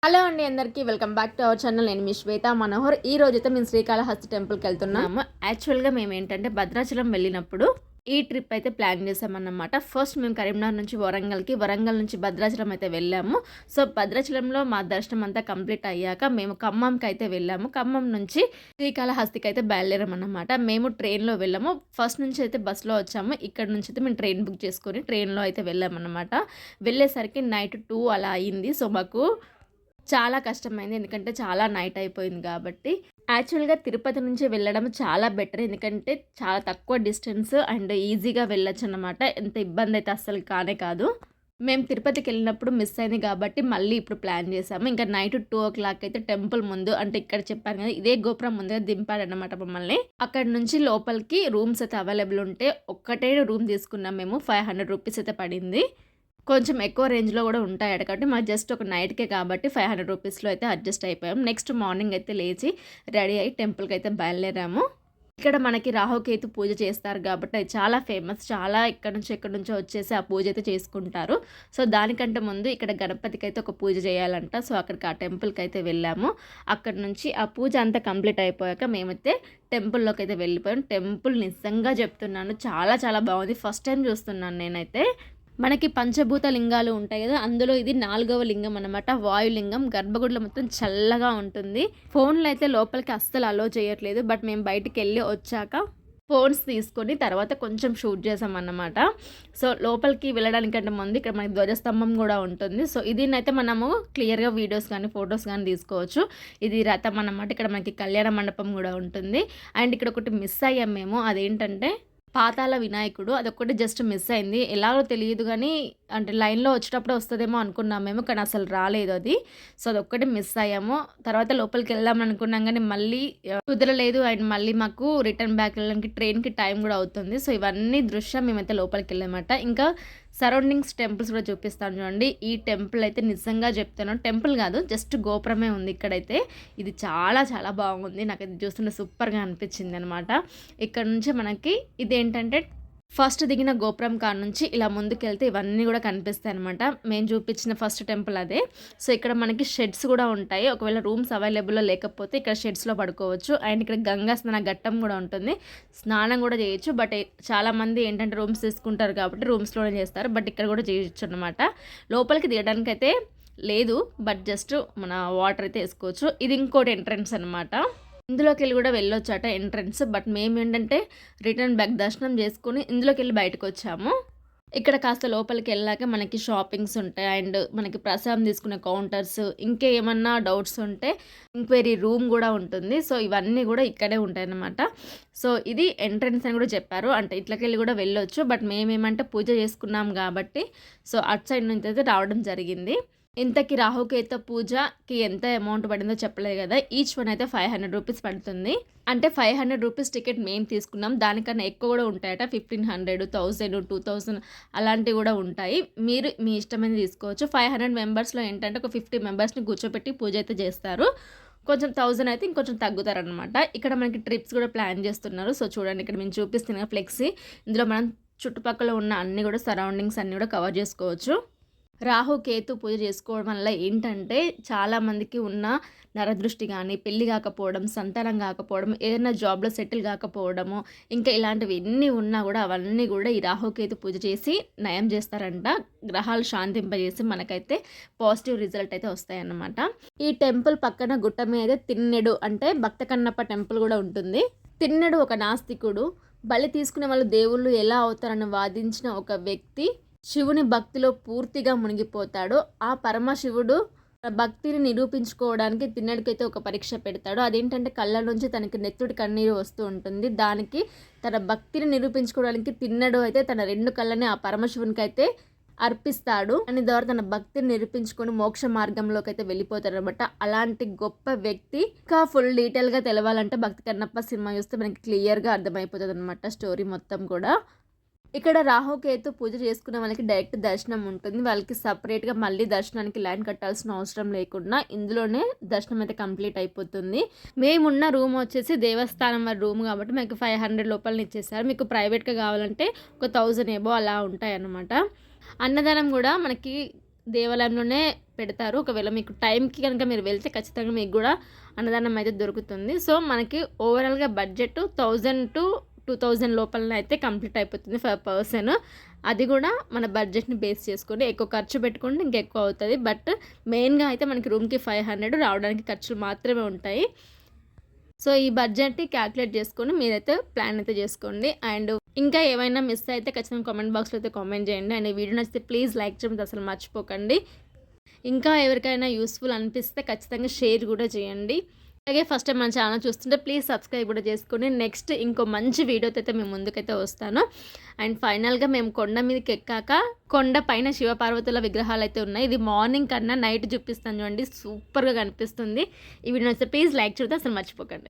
Hello అండి అందరికీ welcome back to our channel. నేను మీ శ్వేత మనోహర్. ఈ రోజైతే మేము శ్రీకాళహస్తి టెంపుల్కి వెళ్తున్నాము. యాక్చువల్గా మేము ఏంటంటే భద్రాచలం వెళ్ళినప్పుడు ఈ ట్రిప్ అయితే ప్లాన్ చేసామన్నమాట. ఫస్ట్ మేము కరీంనగర్ నుంచి వరంగల్ నుంచి భద్రాచలం అయితే వెళ్ళాము. సో భద్రాచలంలో మా దర్శనం అంతా కంప్లీట్ అయ్యాక మేము ఖమ్మంకి అయితే వెళ్ళాము. ఖమ్మం నుంచి శ్రీకాళహస్తికి అయితే బయలుదేరామన్నమాట. మేము ట్రైన్లో వెళ్ళాము. ఫస్ట్ నుంచి అయితే బస్సులో వచ్చాము. ఇక్కడ నుంచి అయితే మేము ట్రైన్ బుక్ చేసుకొని ట్రైన్లో అయితే వెళ్ళామన్నమాట. వెళ్ళేసరికి నైట్ 2 అలా అయింది. సో మాకు చాలా కష్టమైంది, ఎందుకంటే చాలా నైట్ అయిపోయింది కాబట్టి. యాక్చువల్గా తిరుపతి నుంచి వెళ్ళడం చాలా బెటర్, ఎందుకంటే చాలా తక్కువ డిస్టెన్స్ అండ్ ఈజీగా వెళ్ళొచ్చు అన్నమాట. ఎంత ఇబ్బంది అయితే అస్సలు కానే కాదు. మేము తిరుపతికి వెళ్ళినప్పుడు మిస్ అయింది కాబట్టి మళ్ళీ ఇప్పుడు ప్లాన్ చేసాము. ఇంకా నైట్ 2 అయితే టెంపుల్ ముందు, అంటే ఇక్కడ చెప్పాను కదా ఇదే గోపురం ముందుగా దింపాడనమాట మమ్మల్ని. అక్కడ నుంచి లోపలికి రూమ్స్ అయితే అవైలబుల్ ఉంటే ఒక్కటే రూమ్ తీసుకున్నాం మేము. 500 రూపీస్ అయితే పడింది. కొంచెం ఎక్కువ రేంజ్లో కూడా ఉంటాయట కాబట్టి మాకు జస్ట్ ఒక నైట్కే కాబట్టి 500 రూపీస్లో అయితే అడ్జస్ట్ అయిపోయాం. నెక్స్ట్ మార్నింగ్ అయితే లేచి రెడీ అయ్యి టెంపుల్కి అయితే బయలుదేరాము. ఇక్కడ మనకి రాహుకేతు పూజ చేస్తారు కాబట్టి అది చాలా ఫేమస్. చాలా ఎక్కడి నుంచో వచ్చేసి ఆ పూజ అయితే చేసుకుంటారు. సో దానికంటే ముందు ఇక్కడ గణపతికి అయితే ఒక పూజ చేయాలంట. సో అక్కడికి ఆ టెంపుల్కి అయితే వెళ్ళాము. అక్కడ నుంచి ఆ పూజ అంతా కంప్లీట్ అయిపోయాక మేమైతే టెంపుల్లోకి అయితే వెళ్ళిపోయాం. టెంపుల్ నిజంగా చెప్తున్నాను చాలా చాలా బాగుంది. ఫస్ట్ టైం చూస్తున్నాను నేనైతే. మనకి పంచభూత లింగాలు ఉంటాయి కదా, అందులో ఇది 4వ లింగం అనమాట, వాయులింగం. గర్భగుడిలో మొత్తం చల్లగా ఉంటుంది. ఫోన్లు అయితే లోపలికి అస్సలు అలో చేయట్లేదు. బట్ మేము బయటికి వెళ్ళి వచ్చాక ఫోన్స్ తీసుకొని తర్వాత కొంచెం షూట్ చేసామన్నమాట. సో లోపలికి వెళ్ళడానికంటే ముందు ఇక్కడ మనకి ధ్వజస్తంభం కూడా ఉంటుంది. సో దీన్నైతే మనము క్లియర్గా వీడియోస్ కానీ ఫొటోస్ కానీ తీసుకోవచ్చు. ఇది రథం అన్నమాట. ఇక్కడ మనకి కళ్యాణ మండపం కూడా ఉంటుంది. అండ్ ఇక్కడ ఒకటి మిస్ అయ్యాం మేము, అదేంటంటే పాతాల వినాయకుడు. అదొక్కటి జస్ట్ మిస్ అయింది, ఎలాగో తెలియదు కానీ అంటే లైన్లో వచ్చేటప్పుడు వస్తుందేమో అనుకున్నాం మేము, కానీ అసలు రాలేదు అది. సో అదొక్కటి మిస్ అయ్యాము. తర్వాత లోపలికి వెళ్దాం అనుకున్నాం కానీ మళ్ళీ కుదరలేదు. అండ్ మళ్ళీ మాకు రిటర్న్ బ్యాక్ వెళ్ళడానికి ట్రైన్కి టైం కూడా అవుతుంది. సో ఇవన్నీ దృశ్యం మేమైతే లోపలికి వెళ్ళామన్నమాట. ఇంకా సరౌండింగ్స్ టెంపుల్స్ కూడా చూపిస్తాను చూడండి. ఈ టెంపుల్ అయితే నిజంగా చెప్తాను, టెంపుల్ కాదు జస్ట్ గోపురమే ఉంది ఇక్కడైతే. ఇది చాలా చాలా బాగుంది, నాకు ఇది చూస్తుంటే సూపర్గా అనిపించింది అనమాట. ఇక్కడ నుంచి మనకి ఇదేంటంటే ఫస్ట్ దిగిన గోపురం కాడ నుంచి ఇలా ముందుకెళ్తే ఇవన్నీ కూడా కనిపిస్తాయి అనమాట. మేము చూపించిన ఫస్ట్ టెంపుల్ అదే. సో ఇక్కడ మనకి షెడ్స్ కూడా ఉంటాయి. ఒకవేళ రూమ్స్ అవైలబుల్లో లేకపోతే ఇక్కడ షెడ్స్లో పడుకోవచ్చు. అండ్ ఇక్కడ గంగా స్నాన ఘట్టం కూడా ఉంటుంది, స్నానం కూడా చేయొచ్చు. బట్ చాలామంది ఏంటంటే రూమ్స్ తీసుకుంటారు కాబట్టి రూమ్స్లోనే చేస్తారు. బట్ ఇక్కడ కూడా చేయొచ్చు అనమాట. లోపలికి దిగడానికి అయితే లేదు, బట్ జస్ట్ మన వాటర్ అయితే వేసుకోవచ్చు. ఇది ఇంకోటి ఎంట్రన్స్ అనమాట. ఇందులోకి వెళ్ళి కూడా వెళ్ళొచ్చట ఎంట్రన్స్. బట్ మేము ఏంటంటే రిటర్న్ బ్యాక్ దర్శనం చేసుకుని ఇందులోకి వెళ్ళి బయటకు వచ్చాము. ఇక్కడ కాస్త లోపలికి వెళ్ళాక మనకి షాపింగ్స్ ఉంటాయి. అండ్ మనకి ప్రసాదం తీసుకునే కౌంటర్స్, ఇంకేమన్నా డౌట్స్ ఉంటే ఎంక్వైరీ రూమ్ కూడా ఉంటుంది. సో ఇవన్నీ కూడా ఇక్కడే ఉంటాయి అన్నమాట. సో ఇది ఎంట్రన్స్ అని కూడా చెప్పారు, అంటే ఇట్లకెళ్ళి కూడా వెళ్ళొచ్చు. బట్ మేమేమంటే పూజ చేసుకున్నాం కాబట్టి సో అటు సైడ్ నుంచి అయితే రావడం జరిగింది. ఇంతకీ రాహుకేతు పూజకి ఎంత అమౌంట్ పడిందో చెప్పలేదు కదా. ఈచ్ వన్ అయితే 500 రూపీస్ పడుతుంది. అంటే 500 రూపీస్ టికెట్ మేము తీసుకున్నాం, దానికన్నా ఎక్కువ కూడా ఉంటాయట. 1500, 1000, 2000 అలాంటివి కూడా ఉంటాయి. మీరు మీ ఇష్టమైన తీసుకోవచ్చు. 500 మెంబర్స్లో ఏంటంటే ఒక 50 మెంబర్స్ని కూర్చోపెట్టి పూజ అయితే చేస్తారు. కొంచెం 1000 అయితే ఇంకొంచెం తగ్గుతారనమాట. ఇక్కడ మనకి ట్రిప్స్ కూడా ప్లాన్ చేస్తున్నారు. సో చూడండి, ఇక్కడ మేము చూపిస్తున్న ఫ్లెక్సీ, ఇందులో మనం చుట్టుపక్కల ఉన్న అన్ని కూడా సరౌండింగ్స్ అన్నీ కూడా కవర్ చేసుకోవచ్చు. రాహుకేతు పూజ చేసుకోవడం వల్ల ఏంటంటే చాలామందికి ఉన్న నరదృష్టి కానీ, పెళ్ళి కాకపోవడం, సంతానం కాకపోవడం, ఏదైనా జాబ్లో సెటిల్ కాకపోవడము, ఇంకా ఇలాంటివి ఎన్ని ఉన్నా కూడా అవన్నీ కూడా ఈ రాహుకేతు పూజ చేసి నయం చేస్తారంట. గ్రహాలు శాంతింపజేసి మనకైతే పాజిటివ్ రిజల్ట్ అయితే వస్తాయన్నమాట. ఈ టెంపుల్ పక్కన గుట్ట మీద తిన్నెడు అంటే భక్త కన్నప్ప టెంపుల్ కూడా ఉంటుంది. తిన్నెడు ఒక నాస్తికుడు. బలి తీసుకునే వాళ్ళు దేవుళ్ళు ఎలా అవుతారని వాదించిన ఒక వ్యక్తి శివుని భక్తిలో పూర్తిగా మునిగిపోతాడు. ఆ పరమశివుడు భక్తిని నిరూపించుకోవడానికి తిన్నడికైతే ఒక పరీక్ష పెడతాడు. అదేంటంటే కళ్ళ నుంచి తనకి నెత్తుడి కన్నీరు వస్తూ ఉంటుంది. దానికి తన భక్తిని నిరూపించుకోవడానికి తిన్నడు అయితే తన 2 కళ్ళని ఆ పరమశివునికి అయితే అర్పిస్తాడు. అని ద్వారా తన భక్తిని నిరూపించుకొని మోక్ష మార్గంలోకి అయితే వెళ్ళిపోతాడు అనమాట. అలాంటి గొప్ప వ్యక్తి. ఇంకా ఫుల్ డీటెయిల్గా తెలవాలంటే భక్తి కన్నప్ప సినిమా చూస్తే మనకి క్లియర్గా అర్థమైపోతుంది అనమాట స్టోరీ మొత్తం కూడా. ఇక్కడ రాహుకేతు పూజ చేసుకున్న వాళ్ళకి డైరెక్ట్ దర్శనం ఉంటుంది. వాళ్ళకి సపరేట్గా మళ్ళీ దర్శనానికి లైన్ కట్టాల్సిన అవసరం లేకుండా ఇందులోనే దర్శనం అయితే కంప్లీట్ అయిపోతుంది. మేమున్న రూమ్ వచ్చేసి దేవస్థానం రూమ్ కాబట్టి మీకు 500 లోపల ఇచ్చేసారు. మీకు ప్రైవేట్గా కావాలంటే ఒక 1000 ఏబో అలా ఉంటాయి అన్నమాట. అన్నదానం కూడా మనకి దేవాలయంలోనే పెడతారు. ఒకవేళ మీకు టైంకి కనుక మీరు వెళ్తే ఖచ్చితంగా మీకు కూడా అన్నదానం అయితే దొరుకుతుంది. సో మనకి ఓవరాల్గా బడ్జెట్ 1000 to 2000 లోపలనే అయితే కంప్లీట్ అయిపోతుంది ఫర్ పర్సన్. అది కూడా మన బడ్జెట్ని బేస్ చేసుకొని ఎక్కువ ఖర్చు పెట్టుకుంటే ఇంకెక్కువ అవుతుంది. బట్ మెయిన్గా అయితే మనకి రూమ్కి 500 రావడానికి ఖర్చులు మాత్రమే ఉంటాయి. సో ఈ బడ్జెట్ని క్యాల్కులేట్ చేసుకొని మీరైతే ప్లాన్ అయితే చేసుకోండి. అండ్ ఇంకా ఏమైనా మిస్ అయితే ఖచ్చితంగా కామెంట్ బాక్స్లో అయితే కామెంట్ చేయండి. అండ్ ఈ వీడియో నచ్చితే ప్లీజ్ లైక్ చేయడం అసలు మర్చిపోకండి. ఇంకా ఎవరికైనా యూస్ఫుల్ అనిపిస్తే ఖచ్చితంగా షేర్ కూడా చేయండి. అలాగే ఫస్ట్ టైం మన ఛానల్ చూస్తుంటే ప్లీజ్ సబ్స్క్రైబ్ కూడా చేసుకొని నెక్స్ట్ ఇంకో మంచి వీడియోతో అయితే మేము ముందుకైతే వస్తాను. అండ్ ఫైనల్గా మేము కొండ మీదకి ఎక్కాక కొండ పైన శివపార్వతుల విగ్రహాలు అయితే ఉన్నాయి. ఇది మార్నింగ్ కన్నా నైట్ చూపిస్తాను చూడండి, సూపర్గా కనిపిస్తుంది. ఈ వీడియో నచ్చితే ప్లీజ్ లైక్ చేయడం అసలు మర్చిపోకండి.